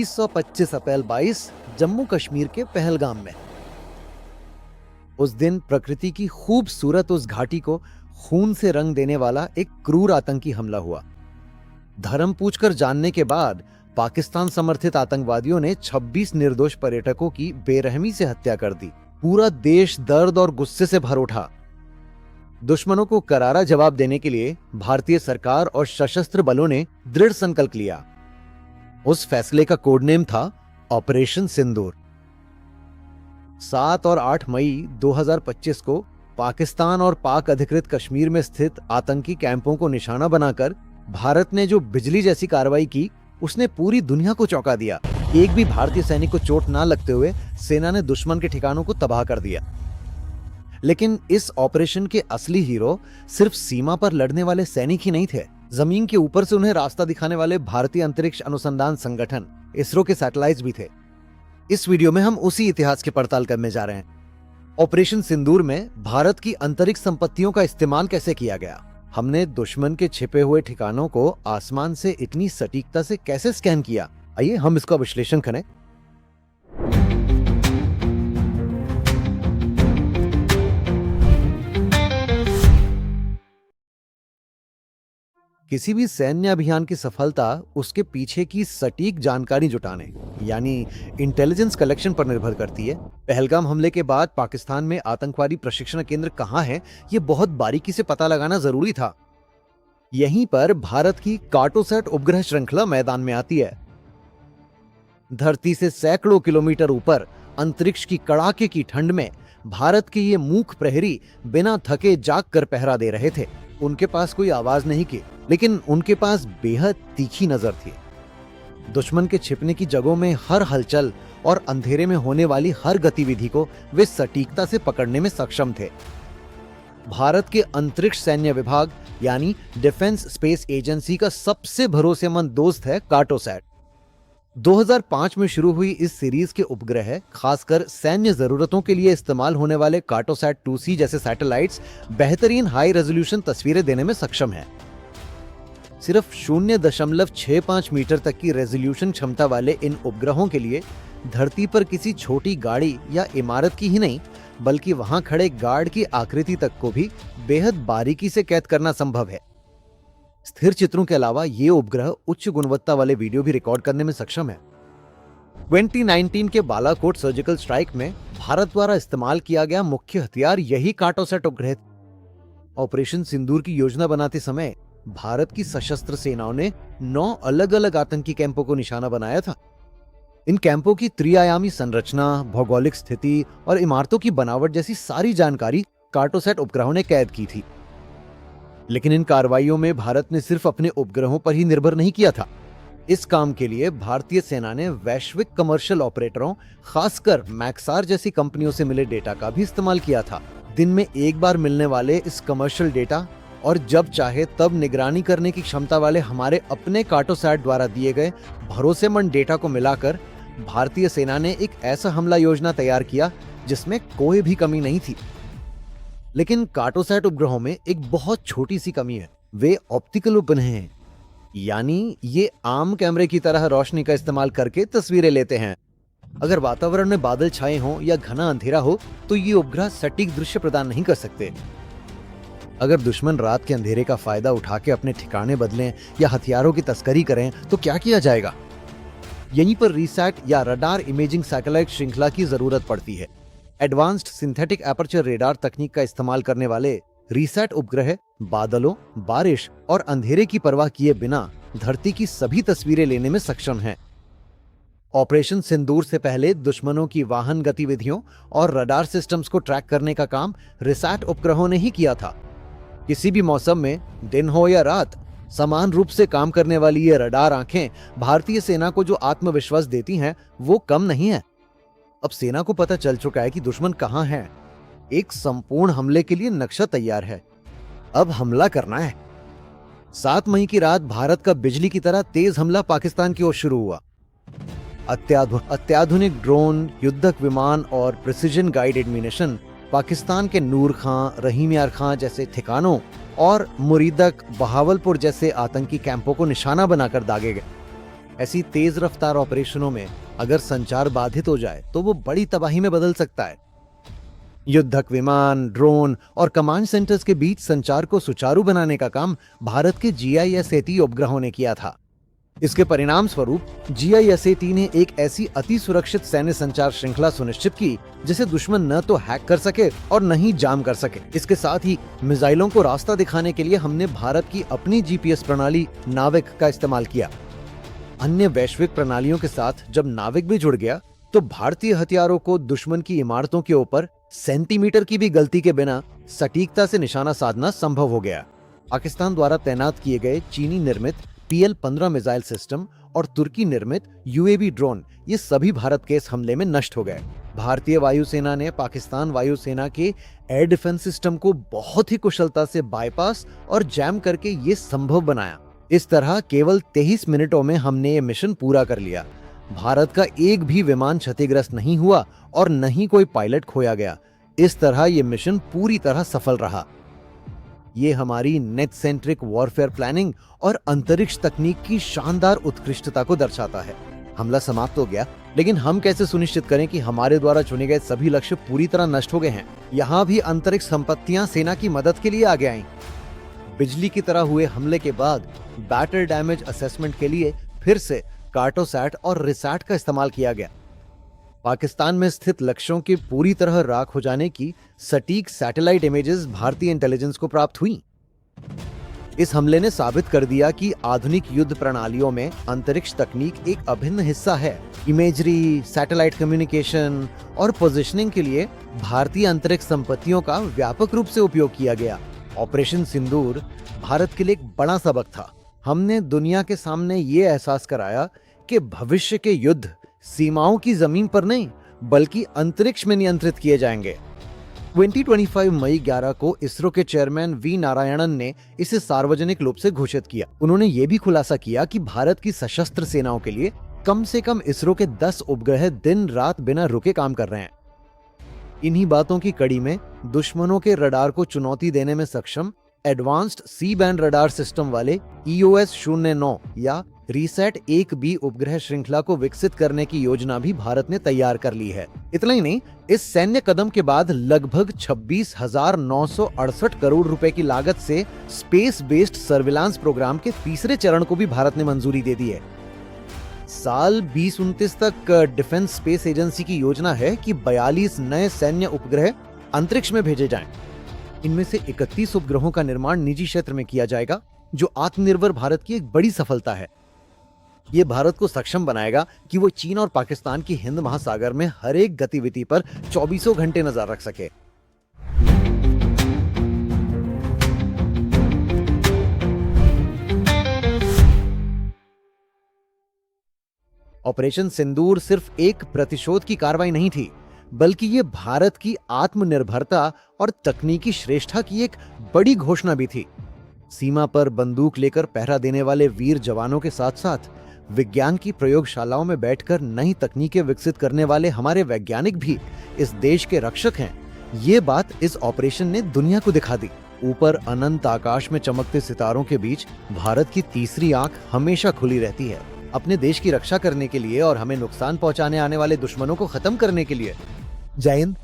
2025 अप्रैल 22 जम्मू कश्मीर के पहलगाम में। उस दिन प्रकृति की खूबसूरत उस घाटी को खून से रंग देने वाला एक क्रूर आतंकी हमला हुआ। धर्म पूछकर जानने के बाद पाकिस्तान समर्थित आतंकवादियों ने 26 निर्दोष पर्यटकों की बेरहमी से हत्या कर दी। पूरा देश दर्द और गुस्से से भर उठा। दुश्मनों को करारा जवाब देने के लिए भारतीय सरकार और सशस्त्र बलों ने दृढ़ संकल्प लिया। उस फैसले का कोड नेम था ऑपरेशन सिंदूर। 7 और 8 मई 2025 को पाकिस्तान और पाक अधिकृत कश्मीर में स्थित आतंकी कैंपों को निशाना बनाकर भारत ने जो बिजली जैसी कार्रवाई की, उसने पूरी दुनिया को चौंका दिया। एक भी भारतीय सैनिक को चोट ना लगते हुए सेना ने दुश्मन के ठिकानों को तबाह कर दिया। लेकिन इस ऑपरेशन के असली हीरो सिर्फ सीमा पर लड़ने वाले सैनिक ही नहीं थे। जमीन के ऊपर से उन्हें रास्ता दिखाने वाले भारतीय अंतरिक्ष अनुसंधान संगठन इसरो के सैटेलाइट्स भी थे। इस वीडियो में हम उसी इतिहास की पड़ताल करने जा रहे हैं। ऑपरेशन सिंदूर में भारत की अंतरिक्ष संपत्तियों का इस्तेमाल कैसे किया गया, हमने दुश्मन के छिपे हुए ठिकानों को आसमान से इतनी सटीकता से कैसे स्कैन किया, आइए हम इसका विश्लेषण करें। किसी भी सैन्य अभियान की सफलता उसके पीछे की सटीक जानकारी जुटाने यानी इंटेलिजेंस कलेक्शन पर निर्भर करती है। पहलगाम हमले के बाद पाकिस्तान में आतंकवादी प्रशिक्षण केंद्र कहां है, यह बहुत बारीकी से पता लगाना जरूरी था। यहीं पर भारत की कार्टोसैट उपग्रह श्रृंखला मैदान में आती है। धरती से सैकड़ों किलोमीटर ऊपर अंतरिक्ष की कड़ाके की ठंड में भारत के ये मूक प्रहरी बिना थके जाग कर पहरा दे रहे थे। उनके पास कोई आवाज नहीं की, लेकिन उनके पास बेहद तीखी नजर थी। दुश्मन के छिपने की जगहों में हर हलचल और अंधेरे में होने वाली हर गतिविधि को वे सटीकता से पकड़ने में सक्षम थे। भारत के अंतरिक्ष सैन्य विभाग यानी डिफेंस स्पेस एजेंसी का सबसे भरोसेमंद दोस्त है कार्टोसैट। 2005 में शुरू हुई इस सीरीज के उपग्रह खासकर सैन्य जरूरतों के लिए इस्तेमाल होने वाले कार्टोसैट 2C जैसे सैटेलाइट्स बेहतरीन हाई रेजोल्यूशन तस्वीरें देने में सक्षम हैं। सिर्फ 0.65 मीटर तक की रेजोल्यूशन क्षमता वाले इन उपग्रहों के लिए धरती पर किसी छोटी गाड़ी या इमारत की ही नहीं, बल्कि वहां खड़े गार्ड की आकृति तक को भी बेहद बारीकी से कैद करना संभव है। स्थिर चित्रों के अलावा ये उपग्रह उच्च गुणवत्ता वाले वीडियो भी रिकॉर्ड करने में सक्षम है। 2019 के बालाकोट सर्जिकल स्ट्राइक में भारत द्वारा इस्तेमाल किया गया मुख्य हथियार यही कार्टोसैट उपग्रह। ऑपरेशन सिंदूर की योजना बनाते समय भारत की सशस्त्र सेनाओं ने 9 अलग अलग आतंकी कैंपों को निशाना बनाया था। इन कैंपों की त्रिआयामी संरचना, भौगोलिक स्थिति और इमारतों की बनावट जैसी सारी जानकारी कार्टोसैट उपग्रहों ने कैद की थी। लेकिन इन कार्रवाइयों में भारत ने सिर्फ अपने उपग्रहों पर ही निर्भर नहीं किया था। इस काम के लिए भारतीय सेना ने वैश्विक कमर्शियल ऑपरेटरों, खासकर मैक्सार जैसी कंपनियों से मिले डेटा का भी इस्तेमाल किया था। दिन में एक बार मिलने वाले इस कमर्शियल डेटा और जब चाहे तब निगरानी करने की क्षमता वाले हमारे अपने कार्टोसैट द्वारा दिए गए भरोसेमंद डेटा को मिलाकर भारतीय सेना ने एक ऐसा हमला योजना तैयार किया जिसमें कोई भी कमी नहीं थी। लेकिन कार्टोसैट उपग्रहों में एक बहुत छोटी सी कमी है, वे ऑप्टिकल उपग्रह हैं, यानी ये आम कैमरे की तरह रोशनी का इस्तेमाल करके तस्वीरें लेते हैं। अगर वातावरण में बादल छाए हों या घना अंधेरा हो तो ये उपग्रह सटीक दृश्य प्रदान नहीं कर सकते। अगर दुश्मन रात के अंधेरे का फायदा उठा के अपने ठिकाने बदलें या हथियारों की तस्करी करें तो क्या किया जाएगा? यहीं पर रीसैट या रडार इमेजिंग सैटेलाइट श्रृंखला की जरूरत पड़ती है। एडवांस्ड सिंथेटिक एपर्चर रेडार तकनीक का इस्तेमाल करने वाले रीसैट उपग्रह बादलों, बारिश और अंधेरे की परवाह किए बिना धरती की सभी तस्वीरें लेने में सक्षम हैं। ऑपरेशन सिंदूर से पहले दुश्मनों की वाहन गतिविधियों और रडार सिस्टम्स को ट्रैक करने का काम रीसैट उपग्रहों ने ही किया था। किसी भी मौसम में, दिन हो या रात, समान रूप से काम करने वाली ये रडार आंखें भारतीय सेना को जो आत्मविश्वास देती हैं, वो कम नहीं है। अब सेना को पता चल चुका है कि दुश्मन कहां है। एक संपूर्ण हमले के लिए नक्शा तैयार है। अब हमला करना है। 7 मई की रात भारत का बिजली की तरह तेज हमला पाकिस्तान की ओर शुरू हुआ। अत्याधुनिक ड्रोन, युद्धक विमान और प्रिसीजन गाइडेड मिशन पाकिस्तान के नूर खां, रहीम यार खां जैसे ठिकानों और मुरीदक, बहावलपुर जैसे आतंकी कैंपों को निशाना बनाकर दागे गए। ऐसी तेज रफ्तार ऑपरेशनों में अगर संचार बाधित हो जाए तो वो बड़ी तबाही में बदल सकता है। युद्धक विमान, ड्रोन और कमांड सेंटर्स के बीच संचार को सुचारू बनाने का काम भारत के GISAT उपग्रहों ने किया था। इसके परिणाम स्वरूप GISAT ने एक ऐसी अति सुरक्षित सैन्य संचार श्रृंखला सुनिश्चित की जिसे दुश्मन न तो हैक कर सके और न ही जाम कर सके। इसके साथ ही मिसाइलों को रास्ता दिखाने के लिए हमने भारत की अपनी GPS प्रणाली नाविक का इस्तेमाल किया। अन्य वैश्विक प्रणालियों के साथ जब नाविक भी जुड़ गया तो भारतीय हथियारों को दुश्मन की इमारतों के ऊपर सेंटीमीटर की भी गलती के बिना सटीकता से निशाना साधना संभव हो गया। पाकिस्तान द्वारा तैनात किए गए चीनी निर्मित PL-15 मिसाइल सिस्टम और तुर्की निर्मित UAV ड्रोन, ये सभी भारत के इस हमले में नष्ट हो गए। भारतीय वायुसेना ने पाकिस्तान वायुसेना के एयर डिफेंस सिस्टम को बहुत ही कुशलता से बाईपास और जैम करके ये संभव बनाया। इस तरह केवल 23 मिनटों में हमने ये मिशन पूरा कर लिया। भारत का एक भी विमान क्षतिग्रस्त नहीं हुआ और न ही कोई पायलट खोया गया। इस तरह ये मिशन पूरी तरह सफल रहा। ये हमारी नेट सेंट्रिक वॉरफेयर प्लानिंग और अंतरिक्ष तकनीक की शानदार उत्कृष्टता को दर्शाता है। हमला समाप्त हो गया, लेकिन हम कैसे सुनिश्चित करें कि हमारे द्वारा चुने गए सभी लक्ष्य पूरी तरह नष्ट हो गए हैं? यहाँ भी अंतरिक्ष संपत्तियां सेना की मदद के लिए आगे आईं। बिजली की तरह हुए हमले के बाद बैटल डैमेज असेसमेंट के लिए फिर से कार्टोसैट और रिसैट का इस्तेमाल किया गया। पाकिस्तान में स्थित लक्ष्यों के पूरी तरह राख हो जाने की सटीक सैटेलाइट इमेजेस भारतीय इंटेलिजेंस को प्राप्त हुई। इस हमले ने साबित कर दिया कि आधुनिक युद्ध प्रणालियों में अंतरिक्ष तकनीक एक अभिन्न हिस्सा है। इमेजरी, सैटेलाइट कम्युनिकेशन और पोजीशनिंग के लिए भारतीय अंतरिक्ष संपत्तियों का व्यापक रूप से उपयोग किया गया। ऑपरेशन सिंदूर भारत के लिए एक बड़ा सबक था। हमने दुनिया के सामने ये एहसास कराया कि भविष्य के युद्ध सीमाओं की जमीन पर नहीं बल्कि अंतरिक्ष में नियंत्रित किए जाएंगे। 2025 मई 11 को इसरो के चेयरमैन V नारायणन ने इसे सार्वजनिक रूप से घोषित किया। उन्होंने ये भी खुलासा किया कि भारत की सशस्त्र सेनाओं के लिए कम से कम इसरो के 10 उपग्रह दिन रात बिना रुके काम कर रहे हैं। इन्हीं बातों की कड़ी में दुश्मनों के रडार को चुनौती देने में सक्षम advanced C band radar system वाले EOS-09 या रिसैट 1B उपग्रह श्रृंखला को विकसित करने की योजना भी भारत ने तैयार कर ली है। इतना ही नहीं, इस सैन्य कदम के बाद लगभग 26,968 करोड़ रुपए की लागत से स्पेस बेस्ड सर्विलांस प्रोग्राम के तीसरे चरण को भी भारत ने मंजूरी दे दी है। साल 2029 तक डिफेंस स्पेस एजेंसी की योजना है कि 42 नए सैन्य उपग्रह अंतरिक्ष में भेजे जाएं। इनमें से 31 उपग्रहों का निर्माण निजी क्षेत्र में किया जाएगा, जो आत्मनिर्भर भारत की एक बड़ी सफलता है। ये भारत को सक्षम बनाएगा कि वो चीन और पाकिस्तान की हिंद महासागर में हर एक गतिविधि पर 24 घंटे नजर रख सके। ऑपरेशन सिंदूर सिर्फ एक प्रतिशोध की कार्रवाई नहीं थी, बल्कि ये भारत की आत्मनिर्भरता और तकनीकी श्रेष्ठता की एक बड़ी घोषणा भी थी। सीमा पर बंदूक लेकर पहरा देने वाले वीर जवानों के साथ साथ विज्ञान की प्रयोगशालाओं में बैठकर नई तकनीकें विकसित करने वाले हमारे वैज्ञानिक भी इस देश के रक्षक हैं। ये बात इस ऑपरेशन ने दुनिया को दिखा दी। ऊपर अनंत आकाश में चमकते सितारों के बीच भारत की तीसरी आंख हमेशा खुली रहती है, अपने देश की रक्षा करने के लिए और हमें नुकसान पहुंचाने आने वाले दुश्मनों को खत्म करने के लिए। जय हिंद,